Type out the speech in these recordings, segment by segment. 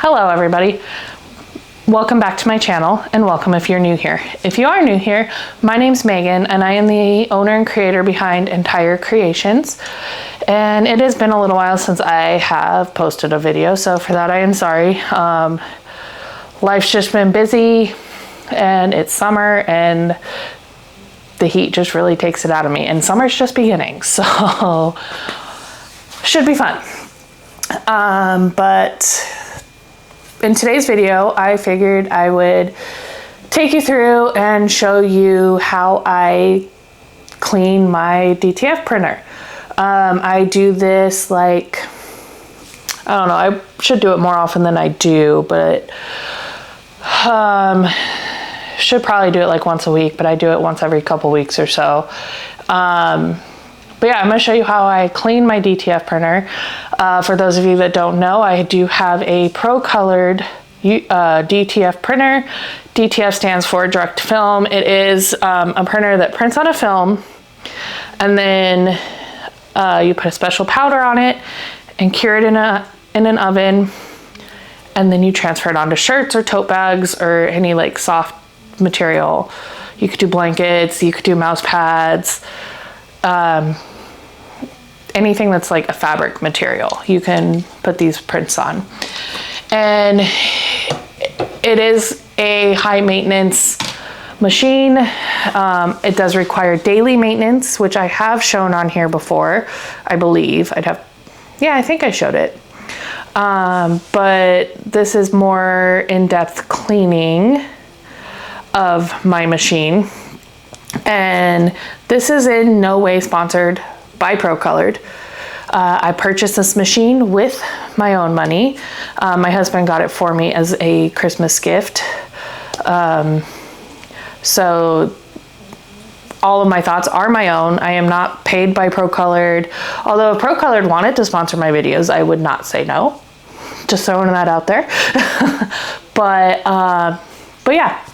Hello everybody, welcome back to my channel and welcome if you're new here. If you are new here, my name's Megan and I am the owner and creator behind EnTyre Creations, and it has been a little while since I have posted a video, so for that I am sorry. Life's just been busy and it's summer and the heat just really takes it out of me, and summer's just beginning, so should be fun. But in today's video, I figured I would take you through and show you how I clean my DTF printer. I do this like, I don't know, I should do it more often than I do, but should probably do it like once a week, but I do it once every couple weeks or so. But yeah, I'm going to show you how I clean my DTF printer. For those of you that don't know, I do have a Procolored DTF printer. DTF stands for direct to film. It is a printer that prints on a film, and then you put a special powder on it and cure it in an oven, and then you transfer it onto shirts or tote bags or any like soft material. You could do blankets, you could do mouse pads, anything that's like a fabric material, you can put these prints on. And it is a high maintenance machine. It does require daily maintenance, which I have shown on here before, I believe. I think I showed it. But this is more in-depth cleaning of my machine. And this is in no way sponsored by Procolored. I purchased this machine with my own money. My husband got it for me as a Christmas gift. So all of my thoughts are my own. I am not paid by Procolored. Although if Procolored wanted to sponsor my videos, I would not say no. Just throwing that out there. But yeah,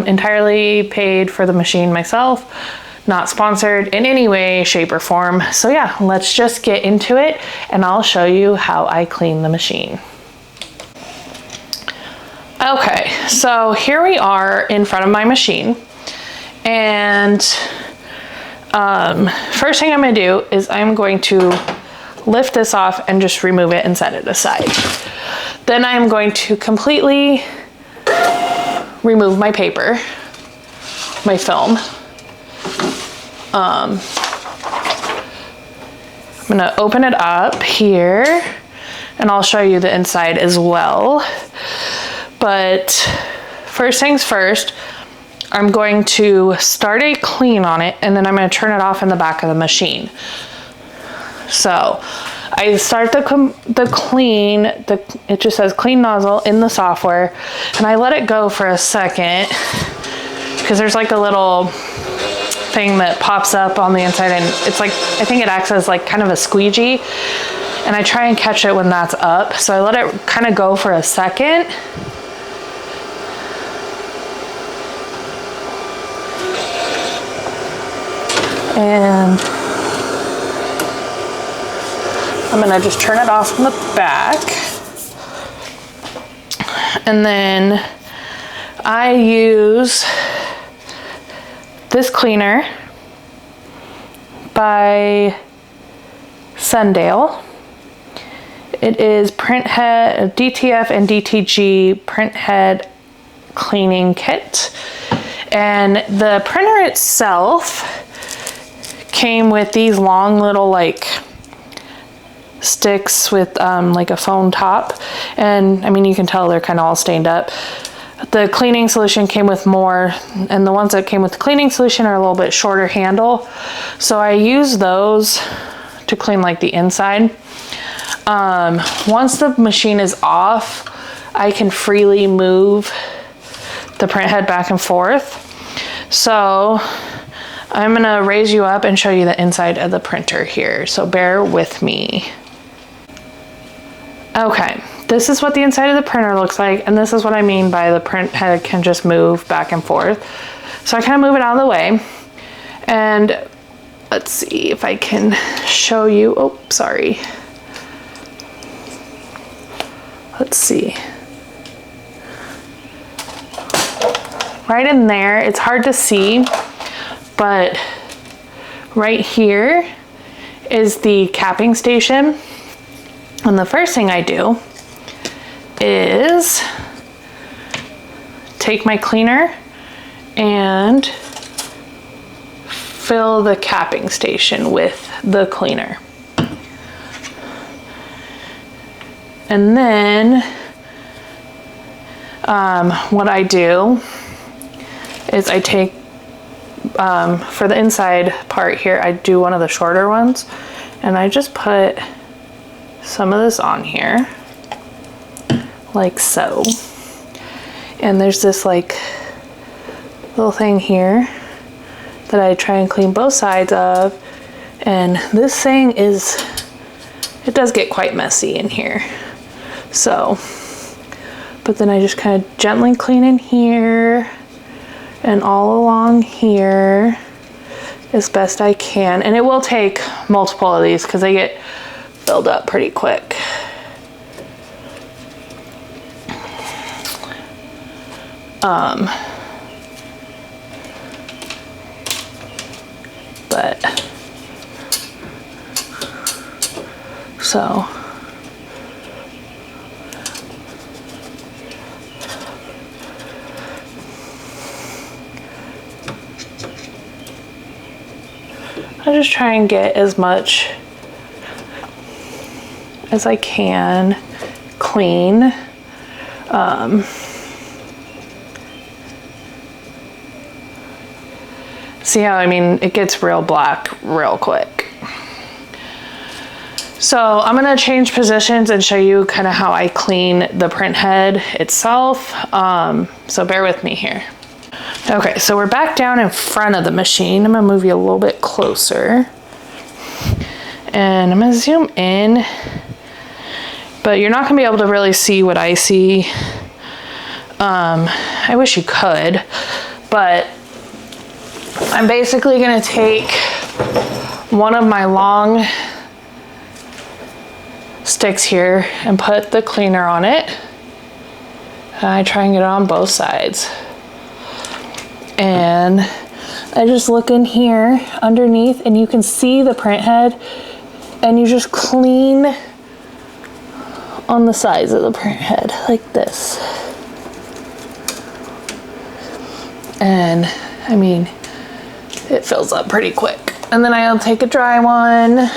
entirely paid for the machine myself. Not sponsored in any way, shape, or form. So yeah, let's just get into it and I'll show you how I clean the machine. Okay, so here we are in front of my machine, and first thing I'm going to do is I'm going to lift this off and just remove it and set it aside. Then I'm going to completely remove my paper, my film. I'm gonna open it up here and I'll show you the inside as well. But first things first, I'm going to start a clean on it and then I'm gonna turn it off in the back of the machine. So I start the clean, it just says clean nozzle in the software, and I let it go for a second because there's like a little thing that pops up on the inside, and it's like, I think it acts as like kind of a squeegee, and I try and catch it when that's up. So I let it kind of go for a second. And I'm gonna just turn it off from the back. And then I use this cleaner by Sundale. It is Printhead, DTF and DTG Printhead Cleaning Kit. And the printer itself came with these long little like sticks with like a foam top. And I mean, you can tell they're kind of all stained up. The cleaning solution came with more, and the ones that came with the cleaning solution are a little bit shorter handle. So I use those to clean like the inside. Once the machine is off, I can freely move the print head back and forth. So I'm gonna raise you up and show you the inside of the printer here. So bear with me. Okay. This is what the inside of the printer looks like, and this is what I mean by the print head can just move back and forth. So I kind of move it out of the way, and let's see if I can show you. Oh, sorry. let's see. Right in there, it's hard to see, but right here is the capping station. And the first thing I do is take my cleaner and fill the capping station with the cleaner. And then what I do is I take, for the inside part here, I do one of the shorter ones, and I just put some of this on here, like so. And there's this like little thing here that I try and clean both sides of. And this thing is, it does get quite messy in here. So, but then I just kind of gently clean in here and all along here as best I can. And it will take multiple of these because they get filled up pretty quick. But so I just try and get as much as I can clean. See how, I mean, it gets real black real quick. So I'm gonna change positions and show you kind of how I clean the print head itself. So bear with me here. Okay, so we're back down in front of the machine. I'm gonna move you a little bit closer. And I'm gonna zoom in, but you're not gonna be able to really see what I see. I wish you could, but I'm basically gonna take one of my long sticks here and put the cleaner on it. And I try and get it on both sides. And I just look in here underneath and you can see the print head, and you just clean on the sides of the print head like this. And I mean, it fills up pretty quick. And then I'll take a dry one,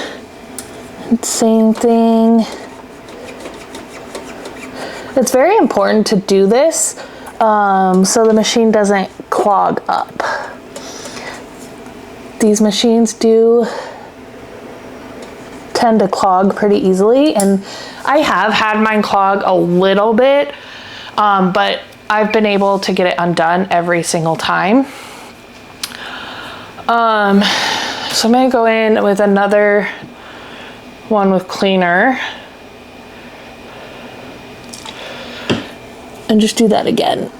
same thing. It's very important to do this so the machine doesn't clog up. These machines do tend to clog pretty easily, and I have had mine clog a little bit, but I've been able to get it undone every single time. So I'm gonna go in with another one with cleaner and just do that again.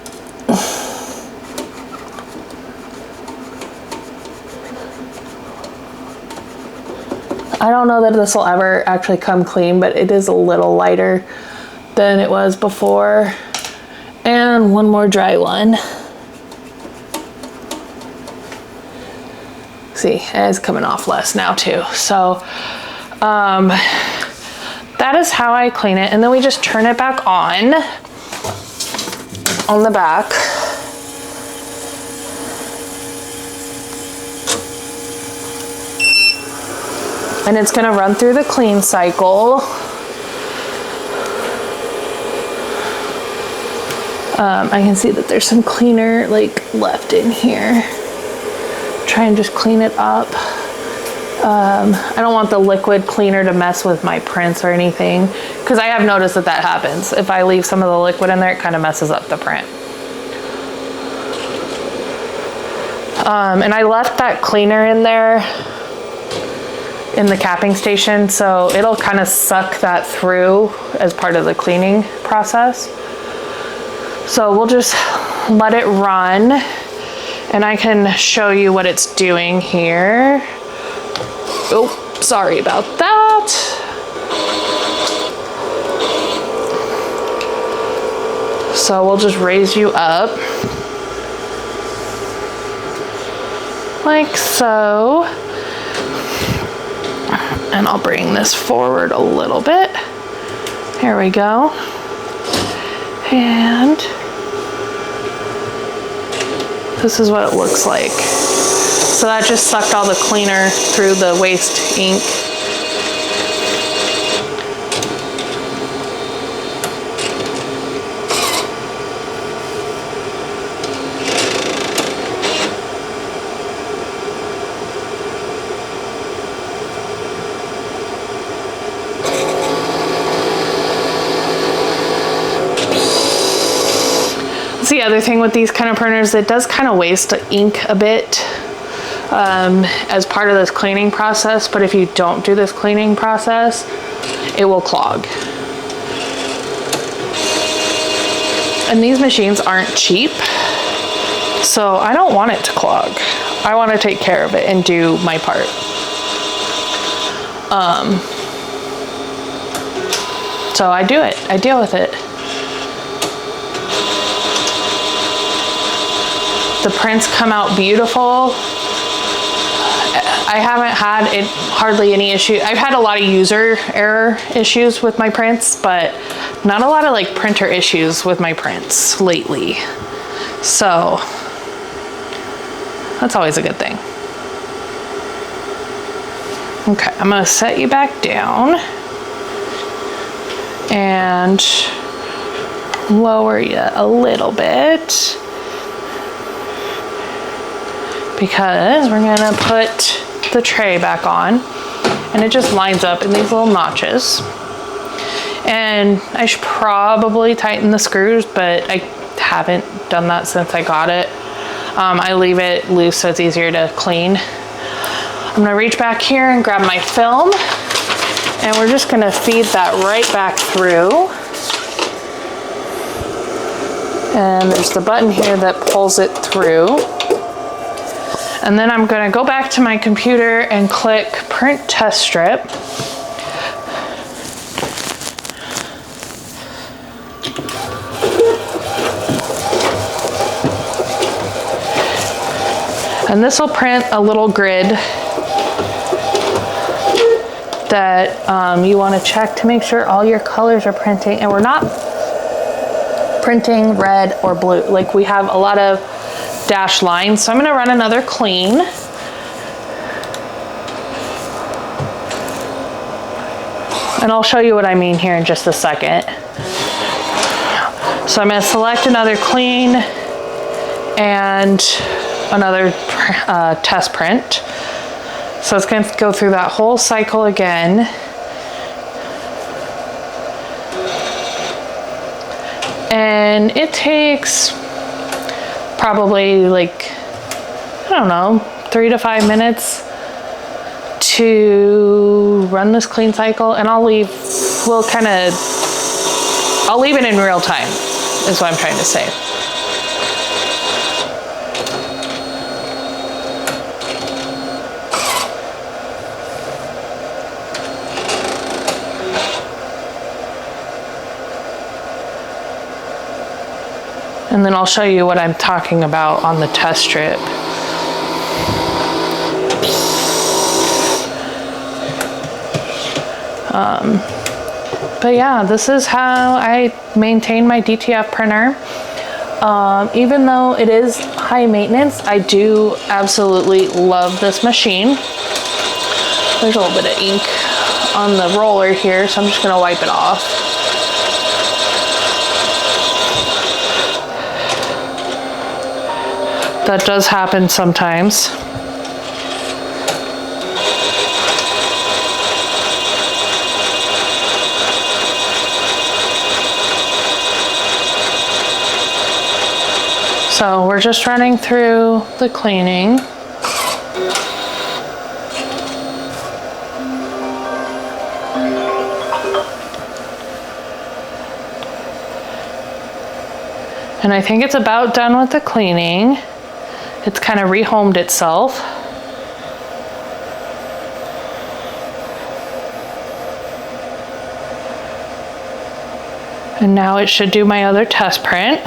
I don't know that this will ever actually come clean, but it is a little lighter than it was before. And one more dry one. See, it's coming off less now too. So that is how I clean it. And then we just turn it back on the back. And it's gonna run through the clean cycle. I can see that there's some cleaner like left in here. Try and just clean it up. I don't want the liquid cleaner to mess with my prints or anything, because I have noticed that that happens. If I leave some of the liquid in there, it kind of messes up the print. And I left that cleaner in there in the capping station, so it'll kind of suck that through as part of the cleaning process. So we'll just let it run, and I can show you what it's doing here. Oh, sorry about that. So we'll just raise you up like so. And I'll bring this forward a little bit. Here we go. And this is what it looks like. So that just sucked all the cleaner through the waste ink. The other thing with these kind of printers, it does kind of waste ink a bit as part of this cleaning process, but if you don't do this cleaning process, it will clog. And these machines aren't cheap, so I don't want it to clog. I want to take care of it and do my part. So I do it, I deal with it. The prints come out beautiful. I haven't had hardly any issue. I've had a lot of user error issues with my prints, but not a lot of like printer issues with my prints lately. So that's always a good thing. Okay, I'm gonna set you back down and lower you a little bit, because we're gonna put the tray back on, and it just lines up in these little notches. And I should probably tighten the screws, but I haven't done that since I got it. I leave it loose so it's easier to clean. I'm gonna reach back here and grab my film, and we're just gonna feed that right back through. And there's the button here that pulls it through. And then I'm gonna go back to my computer and click print test strip. And this will print a little grid that you wanna check to make sure all your colors are printing. And we're not printing red or blue. Like, we have a lot of dashed lines. So I'm gonna run another clean. And I'll show you what I mean here in just a second. So I'm gonna select another clean and another test print. So it's gonna go through that whole cycle again. And it takes probably like, I don't know, 3 to 5 minutes to run this clean cycle. And I'll leave it in real time, is what I'm trying to say. And then I'll show you what I'm talking about on the test strip. But yeah, this is how I maintain my DTF printer. Even though it is high maintenance, I do absolutely love this machine. There's a little bit of ink on the roller here, so I'm just gonna wipe it off. That does happen sometimes. So we're just running through the cleaning. And I think it's about done with the cleaning. It's kind of rehomed itself. And now it should do my other test print.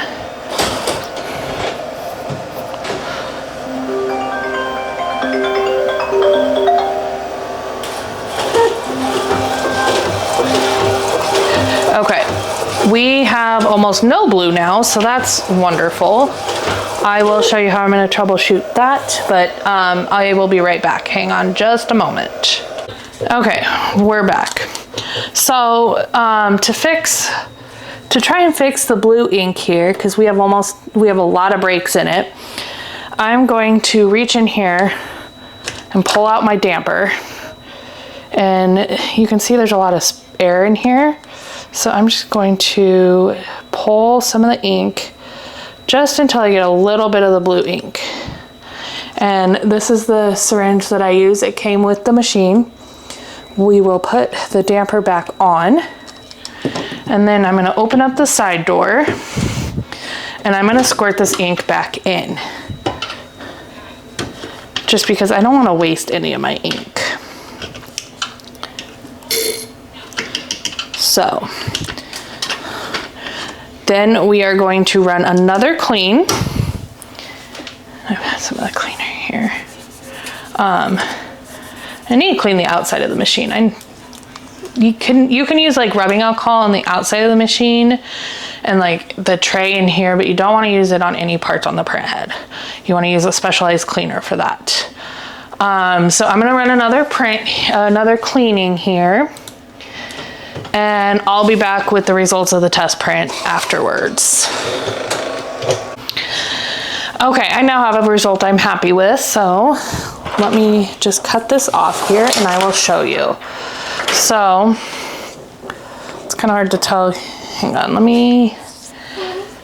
Okay, we have almost no blue now, so that's wonderful. I will show you how I'm going to troubleshoot that, but I will be right back. Hang on just a moment. Okay, we're back. So to try and fix the blue ink here, because we have a lot of breaks in it, I'm going to reach in here and pull out my damper. And you can see there's a lot of air in here. So I'm just going to pull some of the ink just until I get a little bit of the blue ink. And this is the syringe that I use. It came with the machine. We will put the damper back on. And then I'm going to open up the side door and I'm going to squirt this ink back in. Just because I don't want to waste any of my ink. So then we are going to run another clean. I've got some of the cleaner here. I need to clean the outside of the machine. You can use like rubbing alcohol on the outside of the machine and like the tray in here, but you don't want to use it on any parts on the print head. You want to use a specialized cleaner for that. So I'm going to run another cleaning here. And I'll be back with the results of the test print afterwards. Okay, I now have a result I'm happy with, so let me just cut this off here and I will show you. So, it's kind of hard to tell. Hang on, let me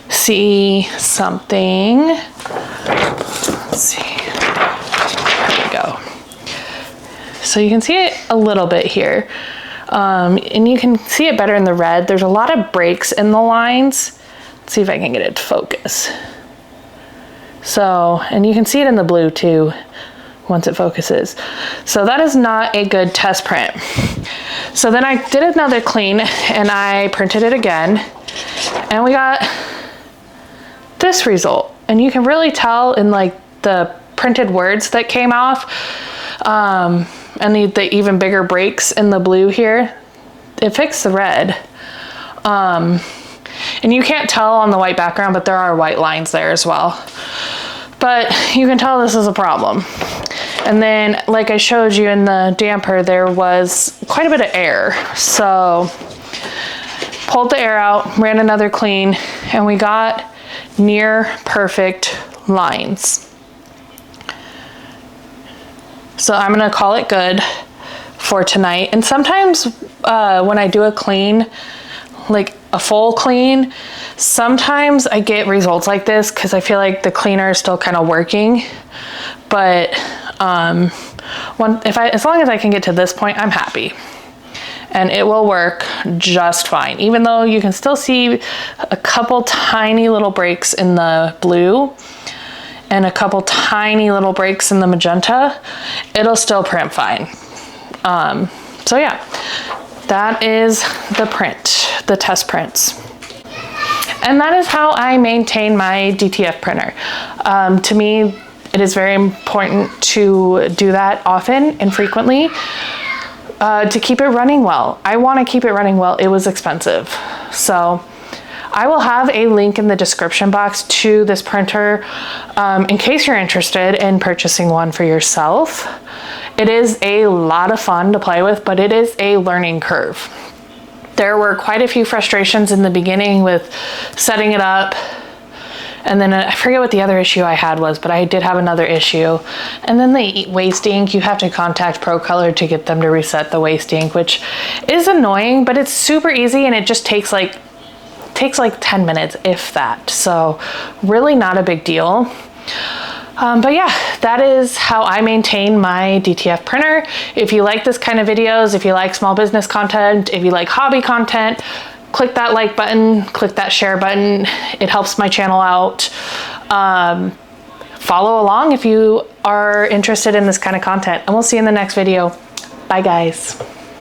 see something. Let's see. There we go. So you can see it a little bit here. And you can see it better in the red. There's a lot of breaks in the lines. Let's see if I can get it to focus. So, and you can see it in the blue too, once it focuses. So that is not a good test print. So then I did another clean and I printed it again and we got this result. And you can really tell in like the printed words that came off, and the even bigger breaks in the blue here, it fixed the red. And you can't tell on the white background, but there are white lines there as well. But you can tell this is a problem. And then, like I showed you in the damper, there was quite a bit of air. So pulled the air out, ran another clean, and we got near perfect lines. So I'm gonna call it good for tonight. And sometimes when I do a clean, like a full clean, sometimes I get results like this because I feel like the cleaner is still kind of working. But as long as I can get to this point, I'm happy. And it will work just fine. Even though you can still see a couple tiny little breaks in the blue, and a couple tiny little breaks in the magenta, it'll still print fine. So yeah, that is the print, the test prints. And that is how I maintain my DTF printer. To me, it is very important to do that often and frequently to keep it running well. I want to keep it running well. It was expensive. So I will have a link in the description box to this printer in case you're interested in purchasing one for yourself. It is a lot of fun to play with, but it is a learning curve. There were quite a few frustrations in the beginning with setting it up. And then I forget what the other issue I had was, but I did have another issue. And then the waste ink, you have to contact Procolored to get them to reset the waste ink, which is annoying, but it's super easy and it just takes like 10 minutes, if that. So really not a big deal. But yeah, that is how I maintain my DTF printer. If you like this kind of videos, if you like small business content, if you like hobby content, click that like button, click that share button. It helps my channel out. Follow along if you are interested in this kind of content, and we'll see you in the next video. Bye guys.